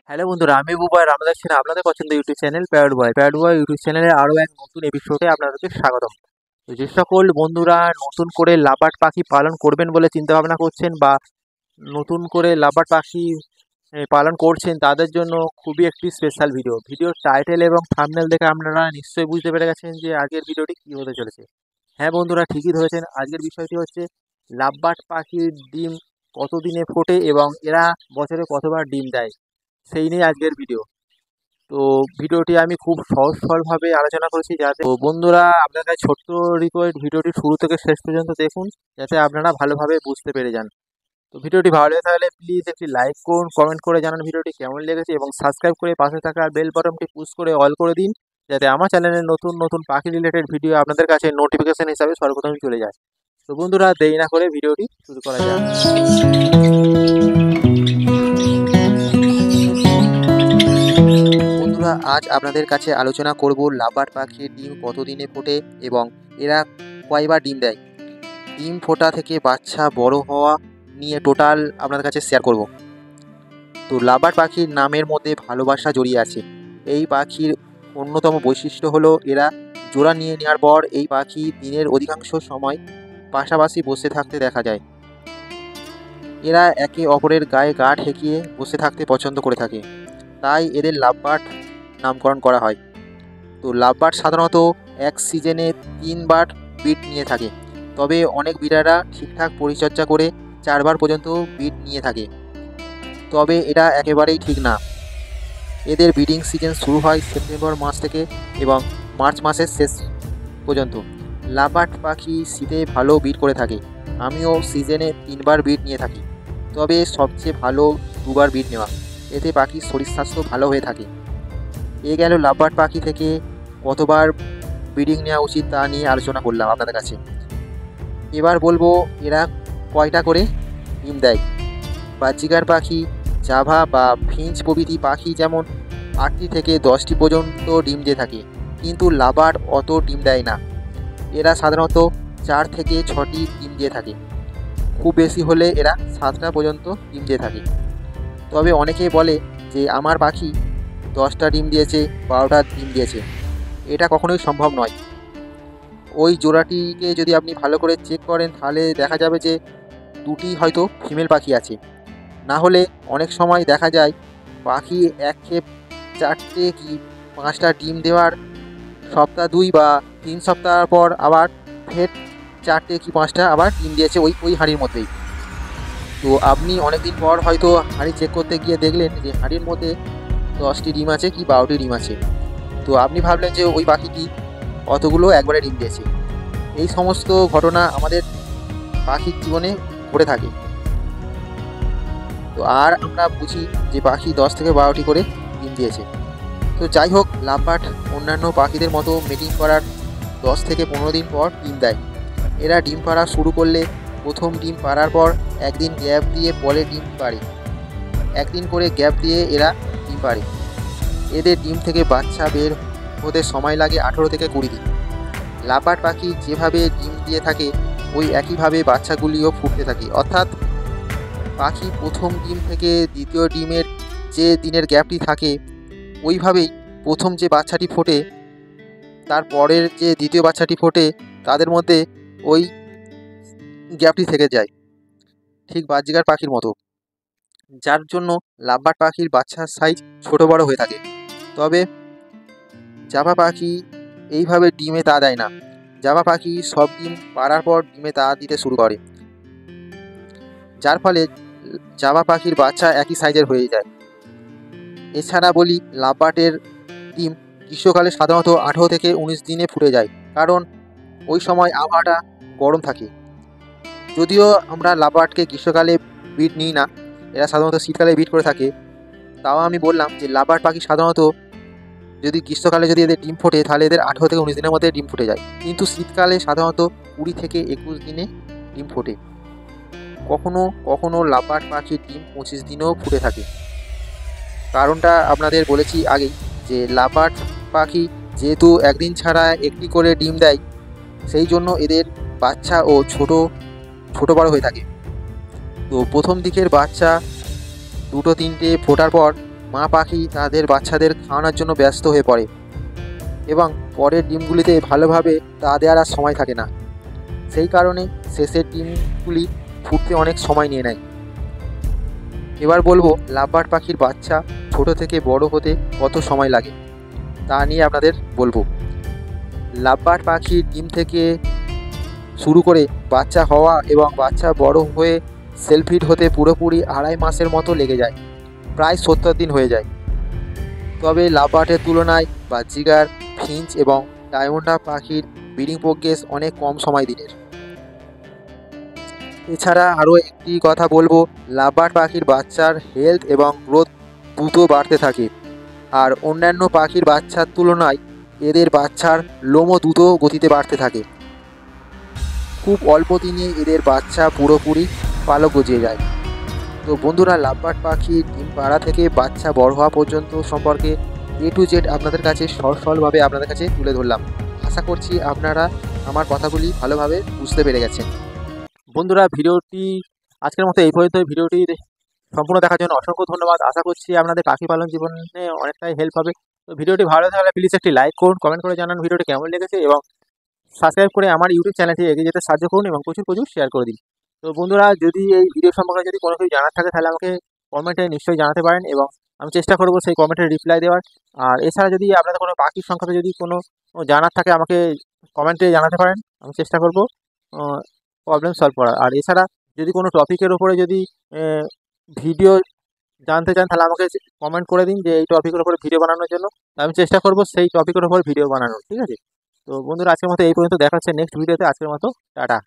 Hello বন্ধুরা, আমি বুবাই আর আপনাদের ছিলেন আপনাদের পছন্দ ইউটিউব চ্যানেল প্যাড বয় ইউটিউব চ্যানেলের আরও এক নতুন এপিসোডে আপনাদেরকে স্বাগতম। তো যে সকল বন্ধুরা নতুন করে লাভবার্ড পাখি পালন করবেন বলে চিন্তা ভাবনা করছেন বা নতুন করে লাভবার্ড পাখি পালন করছেন, তাদের জন্য খুবই একটি স্পেশাল ভিডিওর টাইটেল এবং থাম্বনেল দেখে আপনারা নিশ্চয়ই বুঝতে পেরে গেছেন যে আজকের ভিডিওটি কী হতে চলেছে। হ্যাঁ বন্ধুরা, ঠিকই ধরেছেন। আজকের বিষয়টি হচ্ছে লাভবার্ড পাখির ডিম কতদিনে ফোটে এবং এরা বছরে কতবার ডিম দেয়, সেই নিয়ে আজকের ভিডিও। তো ভিডিওটি আমি খুব সহজ সরলভাবে আলোচনা করেছি, যাতে তো বন্ধুরা আপনার কাছে ছোট্ট রিকোয়েস্ট, ভিডিওটি শুরু থেকে শেষ পর্যন্ত দেখুন যাতে আপনারা ভালোভাবে বুঝতে পেরে যান। তো ভিডিওটি ভালো লেগে থাকলে প্লিজ একটি লাইক করুন, কমেন্ট করে জানান ভিডিওটি কেমন লেগেছে এবং সাবস্ক্রাইব করে পাশে থাকা বেল বাটনটি পুশ করে অল করে দিন, যাতে আমার চ্যানেলের নতুন নতুন পাখি রিলেটেড ভিডিও আপনাদের কাছে নোটিফিকেশন হিসাবে সর্বপ্রথম চলে যায়। তো বন্ধুরা, দেরি না করে ভিডিওটি শুরু করা যাক। বন্ধুরা, আজ আপনাদের কাছে আলোচনা করব লাভবার্ড পাখির ডিম কতদিনে ফোটে এবং এরা কয়বার ডিম দেয়। ডিম ফোটা থেকে বাচ্চা বড় হওয়া নিয়ে টোটাল আপনাদের কাছে শেয়ার করব। তো লাভবার্ড পাখির নামের মধ্যে ভালোবাসা জড়িয়ে আছে। এই পাখির অন্যতম বৈশিষ্ট্য হলো এরা জোড়া নিয়ে নেওয়ার পর এই পাখি দিনের অধিকাংশ সময় পাশাপাশি বসে থাকতে দেখা যায়। এরা একে অপরের গায়ে গা ঠেকিয়ে বসে থাকতে পছন্দ করে থাকে, তাই এদের লাভবার্ড নামকরণ করা হয়। তো লাভবার্ড সাধারণত এক সিজনে 3 বার ব্রিড নিয়ে থাকে, তবে অনেক ব্রিডাররা ঠিকঠাক পরিচর্যা করে 4 বার পর্যন্ত ব্রিড নিয়ে থাকে, তবে এটা একেবারেই ঠিক না। এদের ব্রিডিং সিজন শুরু হয় সেপ্টেম্বর মাস থেকে এবং মার্চ মাসের শেষ পর্যন্ত। লাভবার্ড পাখি শীতে ভালো ব্রিড করে থাকে। আমিও সিজনে 3 বার ব্রিড নিয়ে থাকি, তবে সবচেয়ে ভালো 2 বার ব্রিড নেওয়া, এতে পাখির শরীর স্বাস্থ্য ভালো হয়ে থাকে। এ গেল লাভবার্ড পাখি থেকে কতবার ব্রিডিং নেওয়া উচিত তা নিয়ে আলোচনা করলাম আপনাদের কাছে। এবার বলবো এরা কয়টা করে ডিম দেয়। বাজিগার পাখি, জাভা বা ফিঞ্চ প্রভৃতি পাখি যেমন 8টি থেকে 10টি পর্যন্ত ডিম দিয়ে থাকে, কিন্তু লাভবার্ড অত ডিম দেয় না। এরা সাধারণত 4 থেকে 6টি ডিম দিয়ে থাকে, খুব বেশি হলে এরা 7টা পর্যন্ত ডিম দিয়ে থাকে। তবে অনেকেই বলে যে আমার পাখি 10টা ডিম দিয়েছে, 12টা ডিম দিয়েছে। এটা কখনোই সম্ভব নয়। ওই জোড়াটিকে যদি আপনি ভালো করে চেক করেন তাহলে দেখা যাবে যে 2টি হয়তো ফিমেল পাখি আছে। না হলে অনেক সময় দেখা যায় পাখি এক ক্ষেপ 4টে কি 5টা ডিম দেওয়ার সপ্তাহ 2 বা 3 সপ্তাহ পর আবার ফের 4টে কি 5টা আবার ডিম দিয়েছে ওই হাঁড়ির মধ্যেই। তো আপনি অনেক দিন পর হয়তো হাঁড়ি চেক করতে গিয়ে দেখলেন যে হাঁড়ির মধ্যে 10টি ডিম আছে কি 12টি ডিম আছে। তো আপনি ভাবলেন যে ওই পাখিটি অতগুলো একবারে ডিম দিয়েছে। এই সমস্ত ঘটনা আমাদের পাখির জীবনে ঘটে থাকে। তো আর আমরা বুঝি যে পাখি 10 থেকে 12টি করে ডিম দিয়েছে। তো যাই হোক, লাভবার্ড অন্যান্য পাখিদের মতো মেটিং করার 10 থেকে 15 দিন পর ডিম দেয়। এরা ডিম পাড়া শুরু করলে প্রথম ডিম পাড়ার পর একদিন গ্যাপ দিয়ে পরে ডিম পাড়ে। একদিন করে গ্যাপ দিয়ে এরা ডিম পাড়ে। এদের ডিম থেকে বাচ্চা বের হতে সময় লাগে 18 থেকে 20 দিন। লাভবার্ড পাখি যেভাবে ডিম দিয়ে থাকে ওই একইভাবে বাচ্চাগুলিও ফুটতে থাকে, অর্থাৎ পাখি প্রথম ডিম থেকে দ্বিতীয় ডিমের যে দিনের গ্যাপটি থাকে ওইভাবেই প্রথম যে বাচ্চাটি ফোটে তার পরের যে দ্বিতীয় বাচ্চাটি ফোটে তাদের মধ্যে ওই গ্যাপটি থেকে যায়, ঠিক বাজরিগার পাখির মতো। যার জন্য লাভবার্ড পাখির বাচ্চার সাইজ ছোট বড় হয়ে থাকে। তবে জাভা পাখি এইভাবে ডিমে তা দেয় না। জাভা পাখি সব ডিম পাড়ার পর ডিমে তা দিতে শুরু করে, যার ফলে জাভা পাখির বাচ্চা একই সাইজের হয়ে যায়। এছাড়া বলি, লাভবার্ডের ডিম গ্রীষ্মকালে সাধারণত 18 থেকে 19 দিনে ফুটে যায়, কারণ ওই সময় আবহাওয়াটা গরম থাকে। যদিও আমরা লাভবার্ডকে গ্রীষ্মকালে ব্রিড নিই না, এরা সাধারণত শীতকালে ব্রিড করে থাকে, তাও আমি বললাম যে লাভবার্ড পাখি সাধারণত যদি গ্রীষ্মকালে যদি এদের ডিম ফোটে তাহলে এদের 18 থেকে 19 দিনের মধ্যে ডিম ফুটে যায়, কিন্তু শীতকালে সাধারণত 20 থেকে 21 দিনে ডিম ফোটে। কখনো কখনো লাভবার্ড পাখির ডিম 25 দিনেও ফুটে থাকে। কারণটা আপনাদের বলেছি আগেই, যে লাভবার্ড পাখি যেহেতু একদিন ছাড়া একটি করে ডিম দেয়, সেই জন্য এদের বাচ্চা ও ছোট বড় হয়ে থাকে। তো প্রথম দিকের বাচ্চা 2-3টে ফোটার পর মা পাখি তাদের বাচ্চাদের খাওয়ানোর জন্য ব্যস্ত হয়ে পড়ে এবং পরের ডিমগুলিতে ভালোভাবে তা দেওয়ার আর সময় থাকে না। সেই কারণে শেষের ডিমগুলি ফুটতে অনেক সময় নিয়ে নেয়। এবার বলবো লাভবার্ড পাখির বাচ্চা ছোট থেকে বড় হতে কত সময় লাগে তা নিয়ে আপনাদের বলবো। লাভবার্ড পাখির ডিম থেকে শুরু করে বাচ্চা হওয়া এবং বাচ্চা বড় হয়ে সেলফিড হতে পুরোপুরি 2.5 মাসের মতো লেগে যায়, প্রায় 70 দিন হয়ে যায়। তবে লাভবার্ডের তুলনায় বাজিগার, ফিঞ্চ এবং ডায়মন্ড পাখির ব্রিডিং প্রোগ্রেস অনেক কম সময় দিনের। এছাড়া আরও একটি কথা বলবো, লাভবার্ড পাখির বাচ্চার হেলথ এবং গ্রোথ দ্রুত বাড়তে থাকে, আর অন্যান্য পাখির বাচ্চার তুলনায় এদের বাচ্চার লোমও দ্রুত গতিতে বাড়তে থাকে। খুব অল্প দিনে এদের বাচ্চা পুরোপুরি পালক গজিয়ে যায়। তো বন্ধুরা, লাভবার্ড পাখির ডিম পাড়া থেকে বাচ্চা বড় হওয়া পর্যন্ত সম্পর্কে A to Z আপনাদের কাছে সরলভাবে আপনাদের কাছে তুলে ধরলাম। আশা করছি আপনারা আমার কথাগুলি ভালোভাবে বুঝতে পেরে গেছেন। বন্ধুরা, ভিডিওটি আজকের মতো এই পর্যন্ত। ভিডিওটি সম্পূর্ণ দেখার জন্য অসংখ্য ধন্যবাদ। আশা করছি আপনাদের পাখি পালন জীবনে অনেকটাই হেল্প হবে। তো ভিডিওটি ভালো থাকলে প্লিজ একটি লাইক করুন, কমেন্ট করে জানান ভিডিওটি কেমন লেগেছে এবং সাবস্ক্রাইব করে আমার ইউটিউব চ্যানেলটি এগিয়ে যেতে সাহায্য করুন এবং প্রচুর শেয়ার করে দিন। তো বন্ধুরা, যদি এই ভিডিও সম্পর্কে যদি কোনো কিছু জানার থাকে তাহলে আমাকে কমেন্টে নিশ্চয়ই জানাতে পারেন এবং আমি চেষ্টা করব সেই কমেন্টের রিপ্লাই দেওয়ার। আর এছাড়া যদি আপনাদের কোনো পাখির সংক্রান্ত যদি কোনো জানার থাকে আমাকে কমেন্টে জানাতে পারেন, আমি চেষ্টা করব প্রবলেম সলভ করার। আর এছাড়া যদি কোনো টপিকের উপরে যদি ভিডিও জানতে চান তাহলে আমাকে কমেন্ট করে দিন যে এই টপিকের উপরে ভিডিও বানানোর জন্য, আমি চেষ্টা করব সেই টপিকের উপর ভিডিও বানানোর। ঠিক আছে? তো বন্ধুরা, আজকের মতো এই পর্যন্ত। দেখা হচ্ছে নেক্সট ভিডিওতে। আজকের মতো টাটা।